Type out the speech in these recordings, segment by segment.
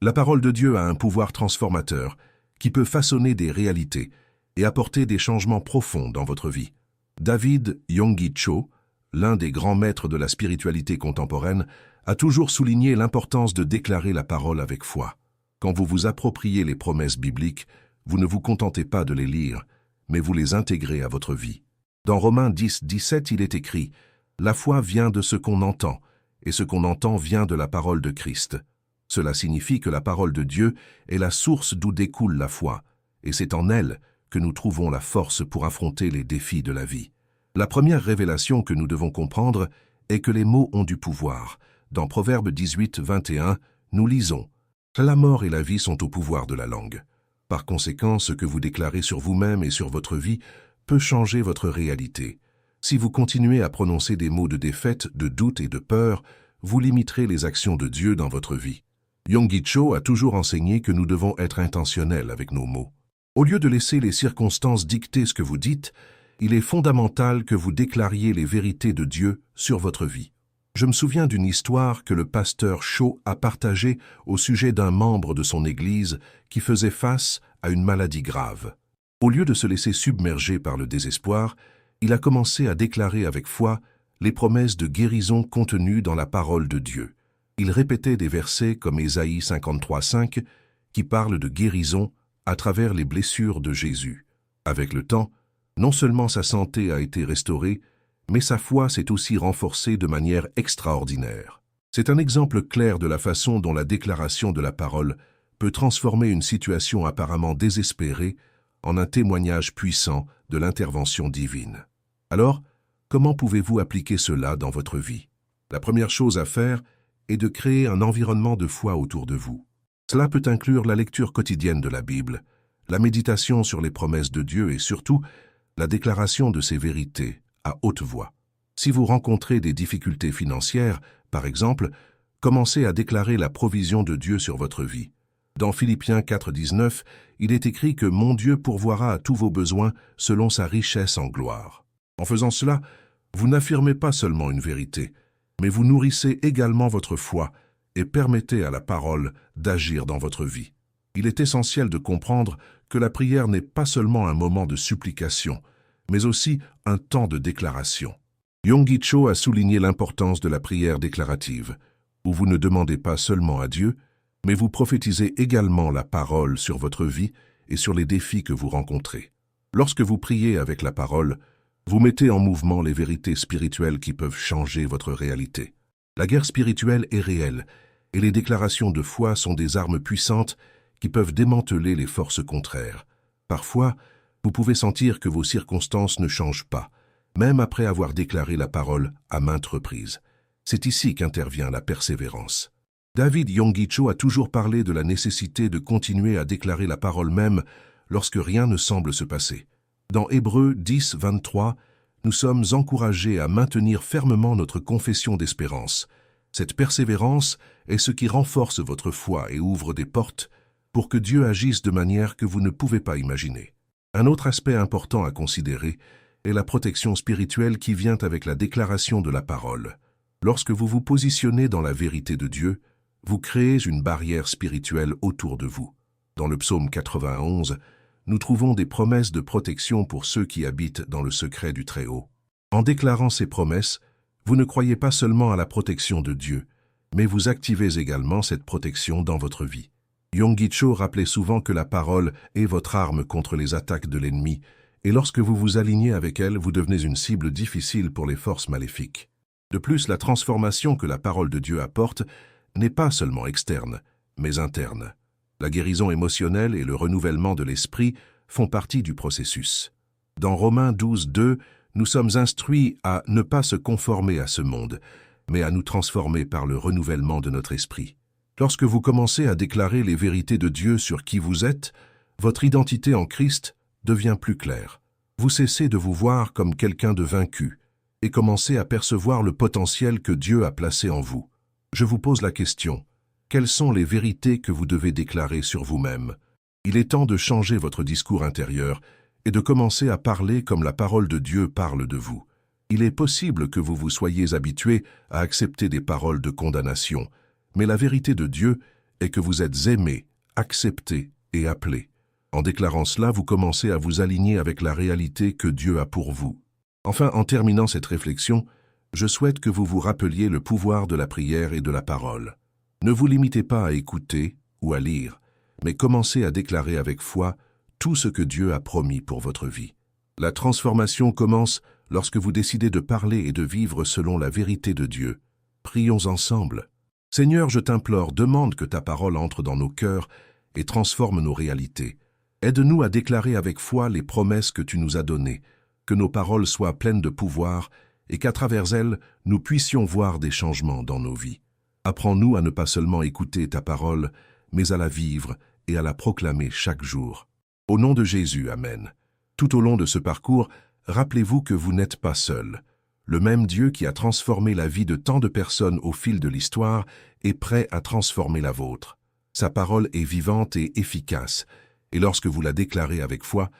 La parole de Dieu a un pouvoir transformateur qui peut façonner des réalités et apporter des changements profonds dans votre vie. David Yonggi Cho, l'un des grands maîtres de la spiritualité contemporaine, a toujours souligné l'importance de déclarer la parole avec foi. Quand vous vous appropriez les promesses bibliques, vous ne vous contentez pas de les lire, mais vous les intégrez à votre vie. Dans Romains 10, 17, il est écrit « La foi vient de ce qu'on entend, et ce qu'on entend vient de la parole de Christ. » Cela signifie que la parole de Dieu est la source d'où découle la foi, et c'est en elle que nous trouvons la force pour affronter les défis de la vie. La première révélation que nous devons comprendre est que les mots ont du pouvoir. Dans Proverbe 18, 21, nous lisons « La mort et la vie sont au pouvoir de la langue. » Par conséquent, ce que vous déclarez sur vous-même et sur votre vie peut changer votre réalité. Si vous continuez à prononcer des mots de défaite, de doute et de peur, vous limiterez les actions de Dieu dans votre vie. Yonggi Cho a toujours enseigné que nous devons être intentionnels avec nos mots. Au lieu de laisser les circonstances dicter ce que vous dites, il est fondamental que vous déclariez les vérités de Dieu sur votre vie. Je me souviens d'une histoire que le pasteur Cho a partagée au sujet d'un membre de son Église qui faisait face à une maladie grave. Au lieu de se laisser submerger par le désespoir, il a commencé à déclarer avec foi les promesses de guérison contenues dans la parole de Dieu. Il répétait des versets comme Ésaïe 53, 5 qui parlent de guérison à travers les blessures de Jésus. Avec le temps, non seulement sa santé a été restaurée, mais sa foi s'est aussi renforcée de manière extraordinaire. C'est un exemple clair de la façon dont la déclaration de la parole peut transformer une situation apparemment désespérée en un témoignage puissant de l'intervention divine. Alors, comment pouvez-vous appliquer cela dans votre vie? La première chose à faire est de créer un environnement de foi autour de vous. Cela peut inclure la lecture quotidienne de la Bible, la méditation sur les promesses de Dieu et surtout la déclaration de ses vérités à haute voix. Si vous rencontrez des difficultés financières, par exemple, commencez à déclarer la provision de Dieu sur votre vie. Dans Philippiens 4, 19, il est écrit que « Mon Dieu pourvoira à tous vos besoins selon sa richesse en gloire ». En faisant cela, vous n'affirmez pas seulement une vérité, mais vous nourrissez également votre foi et permettez à la parole d'agir dans votre vie. Il est essentiel de comprendre que la prière n'est pas seulement un moment de supplication, mais aussi un temps de déclaration. Yonggi Cho a souligné l'importance de la prière déclarative, où vous ne demandez pas seulement à Dieu, mais vous prophétisez également la parole sur votre vie et sur les défis que vous rencontrez. Lorsque vous priez avec la parole, vous mettez en mouvement les vérités spirituelles qui peuvent changer votre réalité. La guerre spirituelle est réelle, et les déclarations de foi sont des armes puissantes qui peuvent démanteler les forces contraires. Parfois, vous pouvez sentir que vos circonstances ne changent pas, même après avoir déclaré la parole à maintes reprises. C'est ici qu'intervient la persévérance. David Yonggi Cho a toujours parlé de la nécessité de continuer à déclarer la parole même lorsque rien ne semble se passer. Dans Hébreux 10, 23, nous sommes encouragés à maintenir fermement notre confession d'espérance. Cette persévérance est ce qui renforce votre foi et ouvre des portes pour que Dieu agisse de manière que vous ne pouvez pas imaginer. Un autre aspect important à considérer est la protection spirituelle qui vient avec la déclaration de la parole. Lorsque vous vous positionnez dans la vérité de Dieu, vous créez une barrière spirituelle autour de vous. Dans le psaume 91, nous trouvons des promesses de protection pour ceux qui habitent dans le secret du Très-Haut. En déclarant ces promesses, vous ne croyez pas seulement à la protection de Dieu, mais vous activez également cette protection dans votre vie. Yonggi Cho rappelait souvent que la parole est votre arme contre les attaques de l'ennemi, et lorsque vous vous alignez avec elle, vous devenez une cible difficile pour les forces maléfiques. De plus, la transformation que la parole de Dieu apporte n'est pas seulement externe, mais interne. La guérison émotionnelle et le renouvellement de l'esprit font partie du processus. Dans Romains 12, 2, nous sommes instruits à ne pas se conformer à ce monde, mais à nous transformer par le renouvellement de notre esprit. Lorsque vous commencez à déclarer les vérités de Dieu sur qui vous êtes, votre identité en Christ devient plus claire. Vous cessez de vous voir comme quelqu'un de vaincu et commencez à percevoir le potentiel que Dieu a placé en vous. Je vous pose la question, quelles sont les vérités que vous devez déclarer sur vous-même? Il est temps de changer votre discours intérieur et de commencer à parler comme la parole de Dieu parle de vous. Il est possible que vous vous soyez habitué à accepter des paroles de condamnation, mais la vérité de Dieu est que vous êtes aimé, accepté et appelé. En déclarant cela, vous commencez à vous aligner avec la réalité que Dieu a pour vous. Enfin, en terminant cette réflexion, je souhaite que vous vous rappeliez le pouvoir de la prière et de la parole. Ne vous limitez pas à écouter ou à lire, mais commencez à déclarer avec foi tout ce que Dieu a promis pour votre vie. La transformation commence lorsque vous décidez de parler et de vivre selon la vérité de Dieu. Prions ensemble. Seigneur, je t'implore, demande que ta parole entre dans nos cœurs et transforme nos réalités. Aide-nous à déclarer avec foi les promesses que tu nous as données, que nos paroles soient pleines de pouvoir et qu'à travers elles, nous puissions voir des changements dans nos vies. Apprends-nous à ne pas seulement écouter ta parole, mais à la vivre et à la proclamer chaque jour. Au nom de Jésus, Amen. Tout au long de ce parcours, rappelez-vous que vous n'êtes pas seul. Le même Dieu qui a transformé la vie de tant de personnes au fil de l'histoire est prêt à transformer la vôtre. Sa parole est vivante et efficace, et lorsque vous la déclarez avec foi,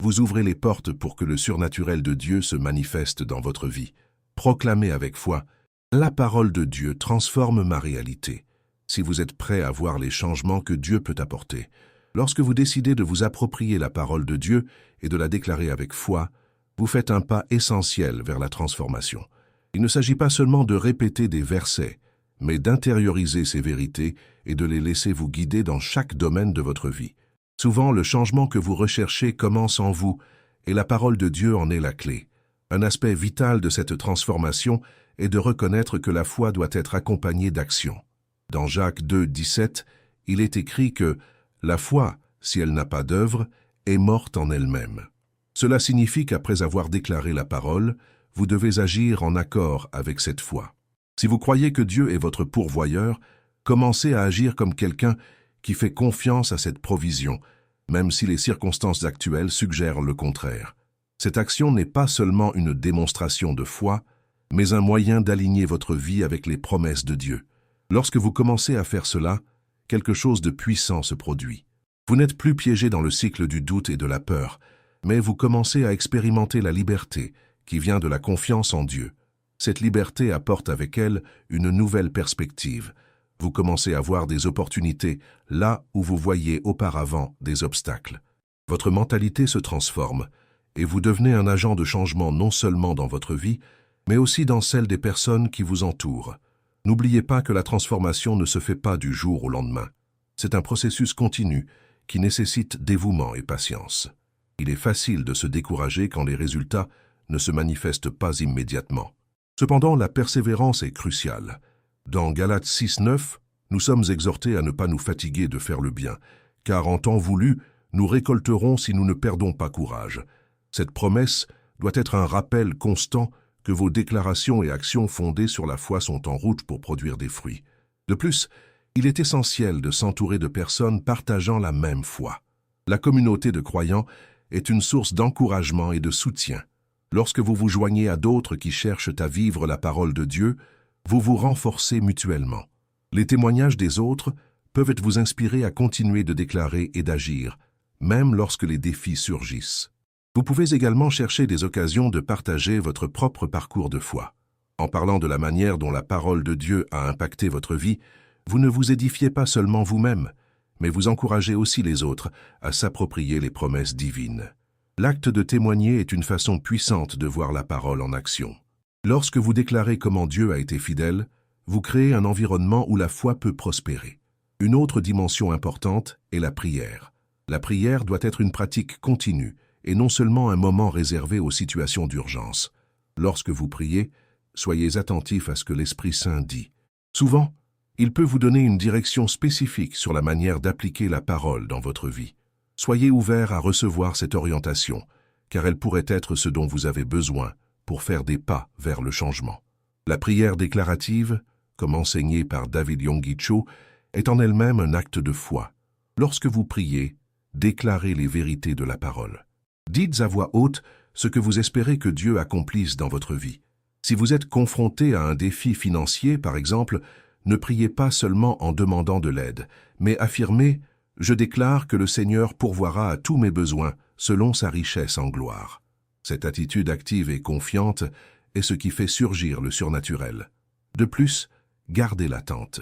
vous ouvrez les portes pour que le surnaturel de Dieu se manifeste dans votre vie. Proclamez avec foi, « La parole de Dieu transforme ma réalité ». Si vous êtes prêt à voir les changements que Dieu peut apporter, lorsque vous décidez de vous approprier la parole de Dieu et de la déclarer avec foi, vous faites un pas essentiel vers la transformation. Il ne s'agit pas seulement de répéter des versets, mais d'intérioriser ces vérités et de les laisser vous guider dans chaque domaine de votre vie. Souvent, le changement que vous recherchez commence en vous, et la parole de Dieu en est la clé. Un aspect vital de cette transformation est de reconnaître que la foi doit être accompagnée d'action. Dans Jacques 2, 17, il est écrit que « la foi, si elle n'a pas d'œuvre, est morte en elle-même ». Cela signifie qu'après avoir déclaré la parole, vous devez agir en accord avec cette foi. Si vous croyez que Dieu est votre pourvoyeur, commencez à agir comme quelqu'un qui fait confiance à cette provision, même si les circonstances actuelles suggèrent le contraire. Cette action n'est pas seulement une démonstration de foi, mais un moyen d'aligner votre vie avec les promesses de Dieu. Lorsque vous commencez à faire cela, quelque chose de puissant se produit. Vous n'êtes plus piégé dans le cycle du doute et de la peur, mais vous commencez à expérimenter la liberté qui vient de la confiance en Dieu. Cette liberté apporte avec elle une nouvelle perspective. Vous commencez à voir des opportunités là où vous voyiez auparavant des obstacles. Votre mentalité se transforme et vous devenez un agent de changement non seulement dans votre vie, mais aussi dans celle des personnes qui vous entourent. N'oubliez pas que la transformation ne se fait pas du jour au lendemain. C'est un processus continu qui nécessite dévouement et patience. Il est facile de se décourager quand les résultats ne se manifestent pas immédiatement. Cependant, la persévérance est cruciale. Dans Galates 6, 9, nous sommes exhortés à ne pas nous fatiguer de faire le bien, car en temps voulu, nous récolterons si nous ne perdons pas courage. Cette promesse doit être un rappel constant que vos déclarations et actions fondées sur la foi sont en route pour produire des fruits. De plus, il est essentiel de s'entourer de personnes partageant la même foi. La communauté de croyants est une source d'encouragement et de soutien. Lorsque vous vous joignez à d'autres qui cherchent à vivre la parole de Dieu, vous vous renforcez mutuellement. Les témoignages des autres peuvent vous inspirer à continuer de déclarer et d'agir, même lorsque les défis surgissent. Vous pouvez également chercher des occasions de partager votre propre parcours de foi. En parlant de la manière dont la parole de Dieu a impacté votre vie, vous ne vous édifiez pas seulement vous-même, mais vous encouragez aussi les autres à s'approprier les promesses divines. L'acte de témoigner est une façon puissante de voir la parole en action. Lorsque vous déclarez comment Dieu a été fidèle, vous créez un environnement où la foi peut prospérer. Une autre dimension importante est la prière. La prière doit être une pratique continue et non seulement un moment réservé aux situations d'urgence. Lorsque vous priez, soyez attentif à ce que l'Esprit Saint dit. Souvent, il peut vous donner une direction spécifique sur la manière d'appliquer la parole dans votre vie. Soyez ouvert à recevoir cette orientation, car elle pourrait être ce dont vous avez besoin pour faire des pas vers le changement. La prière déclarative, comme enseignée par David Yonggi Cho, est en elle-même un acte de foi. Lorsque vous priez, déclarez les vérités de la parole. Dites à voix haute ce que vous espérez que Dieu accomplisse dans votre vie. Si vous êtes confronté à un défi financier, par exemple, ne priez pas seulement en demandant de l'aide, mais affirmez « Je déclare que le Seigneur pourvoira à tous mes besoins selon sa richesse en gloire ». Cette attitude active et confiante est ce qui fait surgir le surnaturel. De plus, gardez l'attente.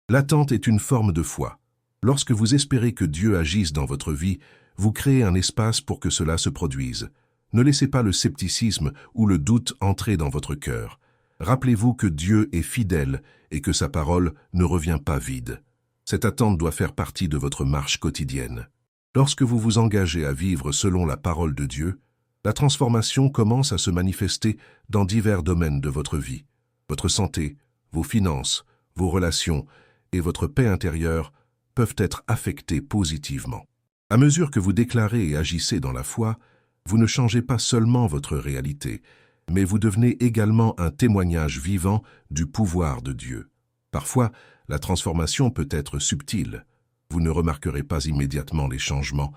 L'attente est une forme de foi. Lorsque vous espérez que Dieu agisse dans votre vie, vous créez un espace pour que cela se produise. Ne laissez pas le scepticisme ou le doute entrer dans votre cœur. Rappelez-vous que Dieu est fidèle et que sa parole ne revient pas vide. Cette attente doit faire partie de votre marche quotidienne. Lorsque vous vous engagez à vivre selon la parole de Dieu, la transformation commence à se manifester dans divers domaines de votre vie. Votre santé, vos finances, vos relations et votre paix intérieure peuvent être affectés positivement. À mesure que vous déclarez et agissez dans la foi, vous ne changez pas seulement votre réalité, mais vous devenez également un témoignage vivant du pouvoir de Dieu. Parfois, la transformation peut être subtile. Vous ne remarquerez pas immédiatement les changements,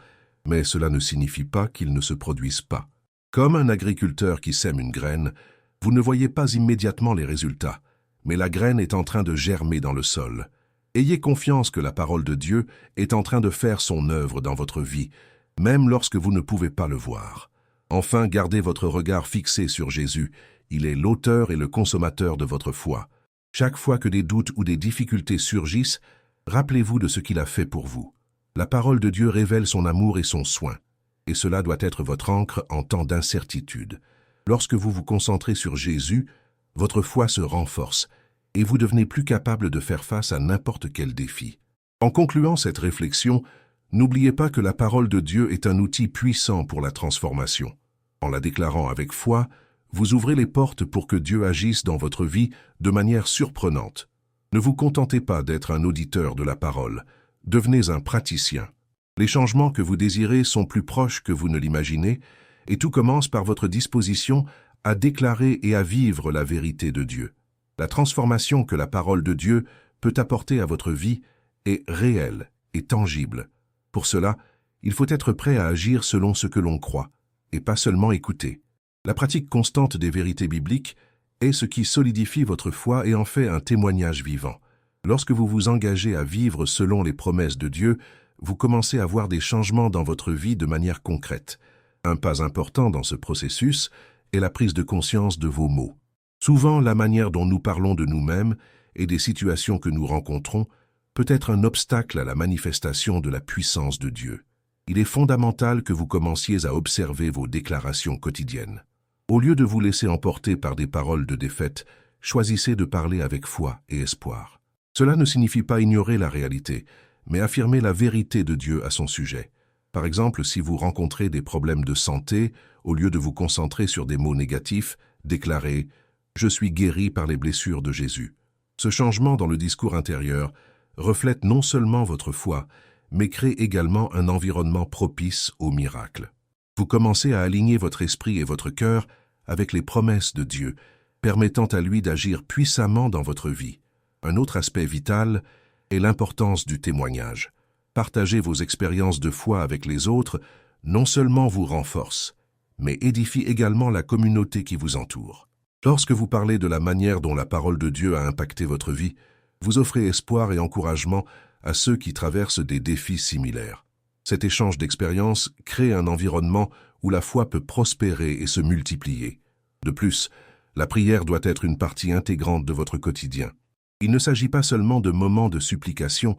mais cela ne signifie pas qu'ils ne se produisent pas. Comme un agriculteur qui sème une graine, vous ne voyez pas immédiatement les résultats, mais la graine est en train de germer dans le sol. Ayez confiance que la parole de Dieu est en train de faire son œuvre dans votre vie, même lorsque vous ne pouvez pas le voir. Enfin, gardez votre regard fixé sur Jésus. Il est l'auteur et le consommateur de votre foi. Chaque fois que des doutes ou des difficultés surgissent, rappelez-vous de ce qu'il a fait pour vous. La parole de Dieu révèle son amour et son soin, et cela doit être votre ancre en temps d'incertitude. Lorsque vous vous concentrez sur Jésus, votre foi se renforce, et vous devenez plus capable de faire face à n'importe quel défi. En concluant cette réflexion, n'oubliez pas que la parole de Dieu est un outil puissant pour la transformation. En la déclarant avec foi, vous ouvrez les portes pour que Dieu agisse dans votre vie de manière surprenante. Ne vous contentez pas d'être un auditeur de la parole, devenez un praticien. Les changements que vous désirez sont plus proches que vous ne l'imaginez, et tout commence par votre disposition à déclarer et à vivre la vérité de Dieu. La transformation que la parole de Dieu peut apporter à votre vie est réelle et tangible. Pour cela, il faut être prêt à agir selon ce que l'on croit, et pas seulement écouter. La pratique constante des vérités bibliques est ce qui solidifie votre foi et en fait un témoignage vivant. Lorsque vous vous engagez à vivre selon les promesses de Dieu, vous commencez à voir des changements dans votre vie de manière concrète. Un pas important dans ce processus est la prise de conscience de vos mots. Souvent, la manière dont nous parlons de nous-mêmes et des situations que nous rencontrons peut être un obstacle à la manifestation de la puissance de Dieu. Il est fondamental que vous commenciez à observer vos déclarations quotidiennes. Au lieu de vous laisser emporter par des paroles de défaite, choisissez de parler avec foi et espoir. Cela ne signifie pas ignorer la réalité, mais affirmer la vérité de Dieu à son sujet. Par exemple, si vous rencontrez des problèmes de santé, au lieu de vous concentrer sur des mots négatifs, déclarez « Je suis guéri par les blessures de Jésus ». Ce changement dans le discours intérieur reflète non seulement votre foi, mais crée également un environnement propice au miracle. Vous commencez à aligner votre esprit et votre cœur avec les promesses de Dieu, permettant à lui d'agir puissamment dans votre vie. Un autre aspect vital est l'importance du témoignage. Partager vos expériences de foi avec les autres non seulement vous renforce, mais édifie également la communauté qui vous entoure. Lorsque vous parlez de la manière dont la parole de Dieu a impacté votre vie, vous offrez espoir et encouragement à ceux qui traversent des défis similaires. Cet échange d'expériences crée un environnement où la foi peut prospérer et se multiplier. De plus, la prière doit être une partie intégrante de votre quotidien. Il ne s'agit pas seulement de moments de supplication,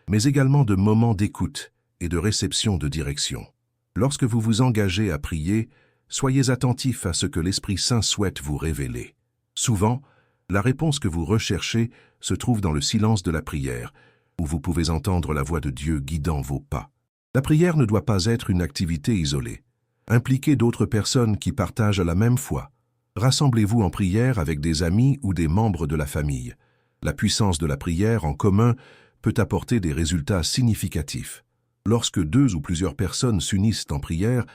mais également de moments d'écoute et de réception de direction. Lorsque vous vous engagez à prier, soyez attentifs à ce que l'Esprit Saint souhaite vous révéler. Souvent, la réponse que vous recherchez se trouve dans le silence de la prière, où vous pouvez entendre la voix de Dieu guidant vos pas. La prière ne doit pas être une activité isolée. Impliquez d'autres personnes qui partagent la même foi. Rassemblez-vous en prière avec des amis ou des membres de la famille. La puissance de la prière en commun peut apporter des résultats significatifs. Lorsque 2 ou plusieurs personnes s'unissent en prière,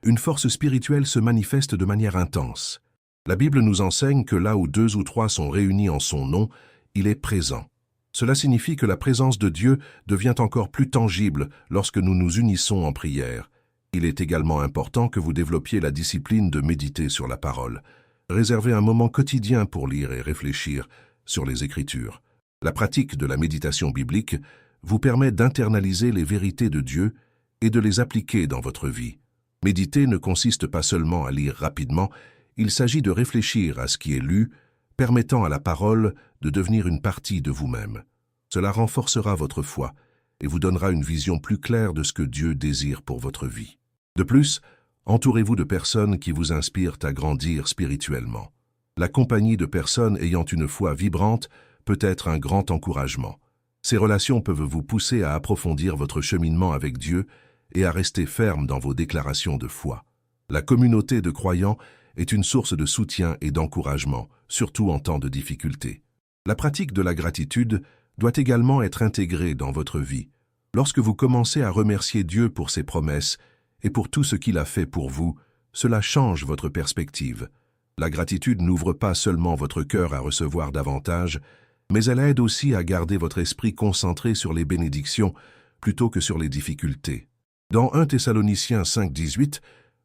une force spirituelle se manifeste de manière intense. La Bible nous enseigne que là où 2 ou 3 sont réunis en son nom, il est présent. Cela signifie que la présence de Dieu devient encore plus tangible lorsque nous nous unissons en prière. Il est également important que vous développiez la discipline de méditer sur la parole. Réservez un moment quotidien pour lire et réfléchir sur les Écritures. La pratique de la méditation biblique vous permet d'internaliser les vérités de Dieu et de les appliquer dans votre vie. Méditer ne consiste pas seulement à lire rapidement, il s'agit de réfléchir à ce qui est lu, permettant à la parole de devenir une partie de vous-même. Cela renforcera votre foi et vous donnera une vision plus claire de ce que Dieu désire pour votre vie. De plus, entourez-vous de personnes qui vous inspirent à grandir spirituellement. La compagnie de personnes ayant une foi vibrante peut être un grand encouragement. Ces relations peuvent vous pousser à approfondir votre cheminement avec Dieu et à rester ferme dans vos déclarations de foi. La communauté de croyants est une source de soutien et d'encouragement, surtout en temps de difficulté. La pratique de la gratitude doit également être intégrée dans votre vie. Lorsque vous commencez à remercier Dieu pour ses promesses et pour tout ce qu'il a fait pour vous, cela change votre perspective. La gratitude n'ouvre pas seulement votre cœur à recevoir davantage, mais elle aide aussi à garder votre esprit concentré sur les bénédictions plutôt que sur les difficultés. Dans 1 Thessaloniciens 5,18,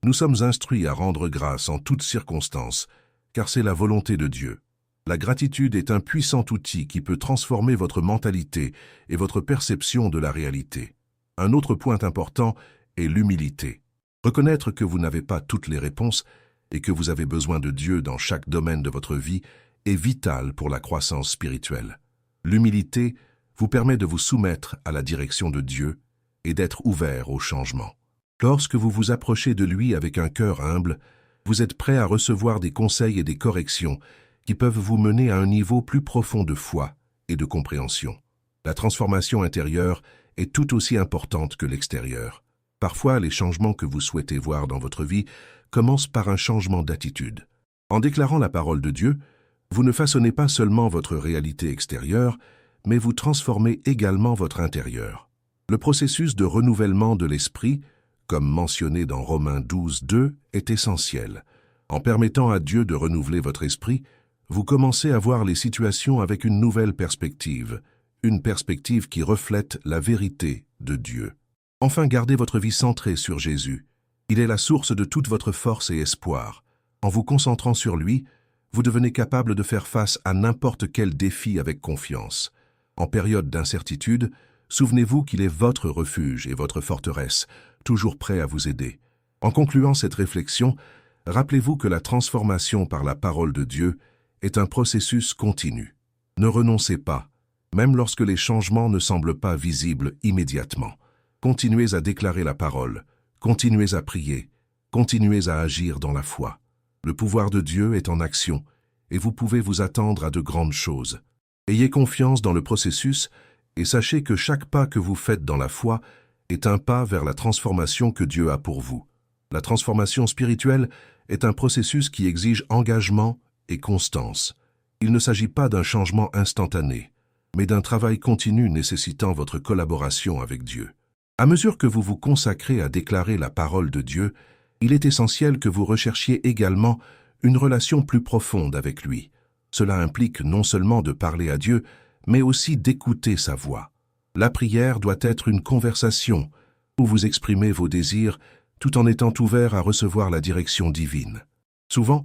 nous sommes instruits à rendre grâce en toutes circonstances, car c'est la volonté de Dieu. La gratitude est un puissant outil qui peut transformer votre mentalité et votre perception de la réalité. Un autre point important est l'humilité. Reconnaître que vous n'avez pas toutes les réponses et que vous avez besoin de Dieu dans chaque domaine de votre vie est vital pour la croissance spirituelle. L'humilité vous permet de vous soumettre à la direction de Dieu et d'être ouvert au changement. Lorsque vous vous approchez de lui avec un cœur humble, vous êtes prêt à recevoir des conseils et des corrections qui peuvent vous mener à un niveau plus profond de foi et de compréhension. La transformation intérieure est tout aussi importante que l'extérieure. Parfois, les changements que vous souhaitez voir dans votre vie commencent par un changement d'attitude. En déclarant la parole de Dieu, vous ne façonnez pas seulement votre réalité extérieure, mais vous transformez également votre intérieur. Le processus de renouvellement de l'esprit, comme mentionné dans Romains 12:2, est essentiel. En permettant à Dieu de renouveler votre esprit, vous commencez à voir les situations avec une nouvelle perspective, une perspective qui reflète la vérité de Dieu. Enfin, gardez votre vie centrée sur Jésus. Il est la source de toute votre force et espoir. En vous concentrant sur lui, vous devenez capable de faire face à n'importe quel défi avec confiance. En période d'incertitude, souvenez-vous qu'il est votre refuge et votre forteresse, toujours prêt à vous aider. En concluant cette réflexion, rappelez-vous que la transformation par la parole de Dieu est un processus continu. Ne renoncez pas, même lorsque les changements ne semblent pas visibles immédiatement. Continuez à déclarer la parole, continuez à prier, continuez à agir dans la foi. Le pouvoir de Dieu est en action et vous pouvez vous attendre à de grandes choses. Ayez confiance dans le processus et sachez que chaque pas que vous faites dans la foi est un pas vers la transformation que Dieu a pour vous. La transformation spirituelle est un processus qui exige engagement et constance. Il ne s'agit pas d'un changement instantané, mais d'un travail continu nécessitant votre collaboration avec Dieu. À mesure que vous vous consacrez à déclarer la parole de Dieu, il est essentiel que vous recherchiez également une relation plus profonde avec lui. Cela implique non seulement de parler à Dieu, mais aussi d'écouter sa voix. La prière doit être une conversation où vous exprimez vos désirs tout en étant ouvert à recevoir la direction divine. Souvent,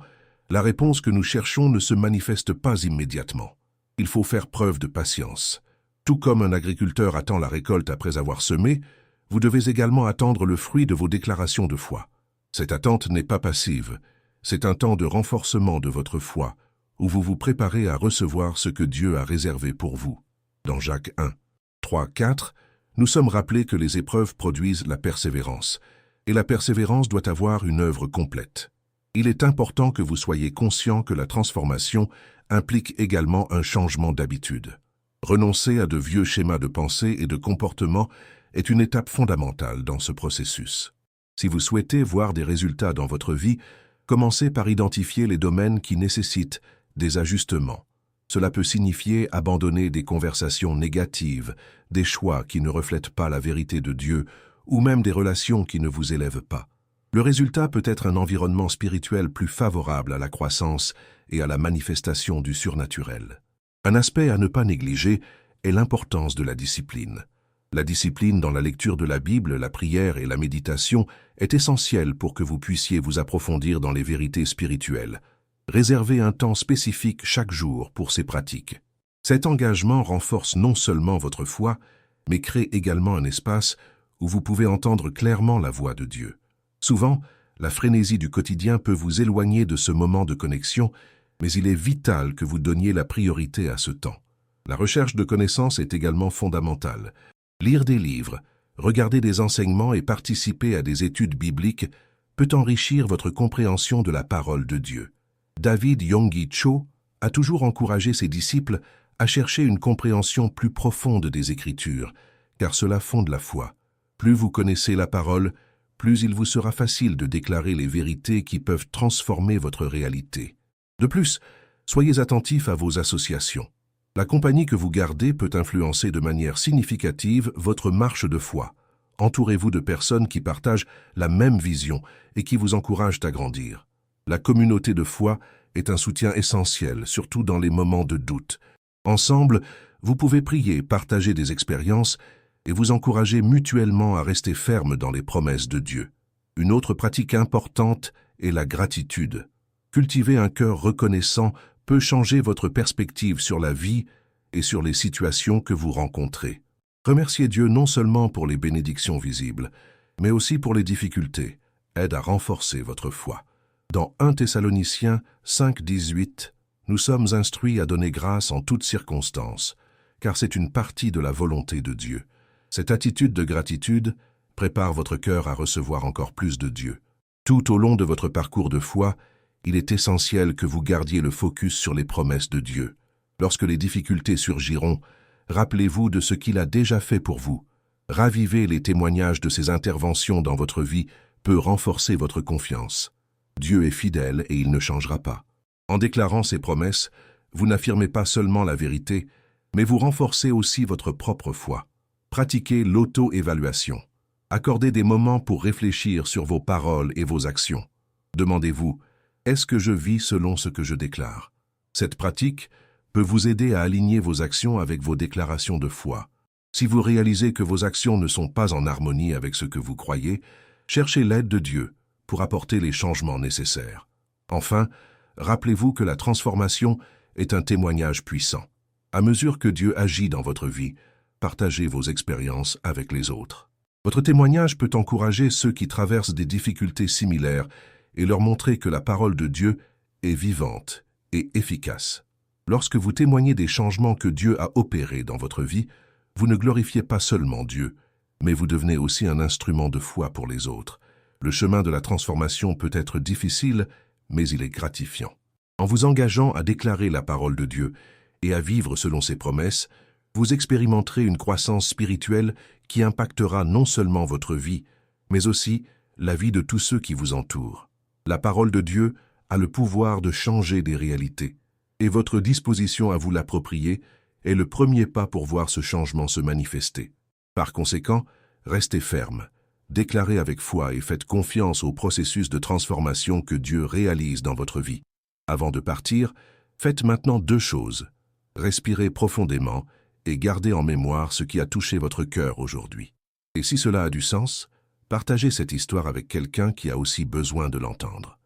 la réponse que nous cherchons ne se manifeste pas immédiatement. Il faut faire preuve de patience. Tout comme un agriculteur attend la récolte après avoir semé, vous devez également attendre le fruit de vos déclarations de foi. Cette attente n'est pas passive, c'est un temps de renforcement de votre foi, où vous vous préparez à recevoir ce que Dieu a réservé pour vous. Dans Jacques 1, 3, 4, nous sommes rappelés que les épreuves produisent la persévérance, et la persévérance doit avoir une œuvre complète. Il est important que vous soyez conscient que la transformation implique également un changement d'habitude. Renoncer à de vieux schémas de pensée et de comportement est une étape fondamentale dans ce processus. Si vous souhaitez voir des résultats dans votre vie, commencez par identifier les domaines qui nécessitent des ajustements. Cela peut signifier abandonner des conversations négatives, des choix qui ne reflètent pas la vérité de Dieu, ou même des relations qui ne vous élèvent pas. Le résultat peut être un environnement spirituel plus favorable à la croissance et à la manifestation du surnaturel. Un aspect à ne pas négliger est l'importance de la discipline. La discipline dans la lecture de la Bible, la prière et la méditation est essentielle pour que vous puissiez vous approfondir dans les vérités spirituelles. Réservez un temps spécifique chaque jour pour ces pratiques. Cet engagement renforce non seulement votre foi, mais crée également un espace où vous pouvez entendre clairement la voix de Dieu. Souvent, la frénésie du quotidien peut vous éloigner de ce moment de connexion, mais il est vital que vous donniez la priorité à ce temps. La recherche de connaissances est également fondamentale. Lire des livres, regarder des enseignements et participer à des études bibliques peut enrichir votre compréhension de la parole de Dieu. David Yonggi Cho a toujours encouragé ses disciples à chercher une compréhension plus profonde des Écritures, car cela fonde la foi. Plus vous connaissez la parole, plus il vous sera facile de déclarer les vérités qui peuvent transformer votre réalité. De plus, soyez attentifs à vos associations. La compagnie que vous gardez peut influencer de manière significative votre marche de foi. Entourez-vous de personnes qui partagent la même vision et qui vous encouragent à grandir. La communauté de foi est un soutien essentiel, surtout dans les moments de doute. Ensemble, vous pouvez prier, partager des expériences et vous encourager mutuellement à rester ferme dans les promesses de Dieu. Une autre pratique importante est la gratitude. Cultiver un cœur reconnaissant peut changer votre perspective sur la vie et sur les situations que vous rencontrez. Remerciez Dieu non seulement pour les bénédictions visibles, mais aussi pour les difficultés, aide à renforcer votre foi. Dans 1 Thessaloniciens 5:18, nous sommes instruits à donner grâce en toutes circonstances, car c'est une partie de la volonté de Dieu. Cette attitude de gratitude prépare votre cœur à recevoir encore plus de Dieu. Tout au long de votre parcours de foi, il est essentiel que vous gardiez le focus sur les promesses de Dieu. Lorsque les difficultés surgiront, rappelez-vous de ce qu'il a déjà fait pour vous. Raviver les témoignages de ses interventions dans votre vie peut renforcer votre confiance. Dieu est fidèle et il ne changera pas. En déclarant ses promesses, vous n'affirmez pas seulement la vérité, mais vous renforcez aussi votre propre foi. Pratiquez l'auto-évaluation. Accordez des moments pour réfléchir sur vos paroles et vos actions. Demandez-vous, est-ce que je vis selon ce que je déclare? Cette pratique peut vous aider à aligner vos actions avec vos déclarations de foi. Si vous réalisez que vos actions ne sont pas en harmonie avec ce que vous croyez, cherchez l'aide de Dieu pour apporter les changements nécessaires. Enfin, rappelez-vous que la transformation est un témoignage puissant. À mesure que Dieu agit dans votre vie, partagez vos expériences avec les autres. Votre témoignage peut encourager ceux qui traversent des difficultés similaires et leur montrer que la parole de Dieu est vivante et efficace. Lorsque vous témoignez des changements que Dieu a opérés dans votre vie, vous ne glorifiez pas seulement Dieu, mais vous devenez aussi un instrument de foi pour les autres. Le chemin de la transformation peut être difficile, mais il est gratifiant. En vous engageant à déclarer la parole de Dieu et à vivre selon ses promesses, vous expérimenterez une croissance spirituelle qui impactera non seulement votre vie, mais aussi la vie de tous ceux qui vous entourent. La parole de Dieu a le pouvoir de changer des réalités, et votre disposition à vous l'approprier est le premier pas pour voir ce changement se manifester. Par conséquent, restez ferme, déclarez avec foi et faites confiance au processus de transformation que Dieu réalise dans votre vie. Avant de partir, faites maintenant 2 choses. Respirez profondément et gardez en mémoire ce qui a touché votre cœur aujourd'hui. Et si cela a du sens, partagez cette histoire avec quelqu'un qui a aussi besoin de l'entendre.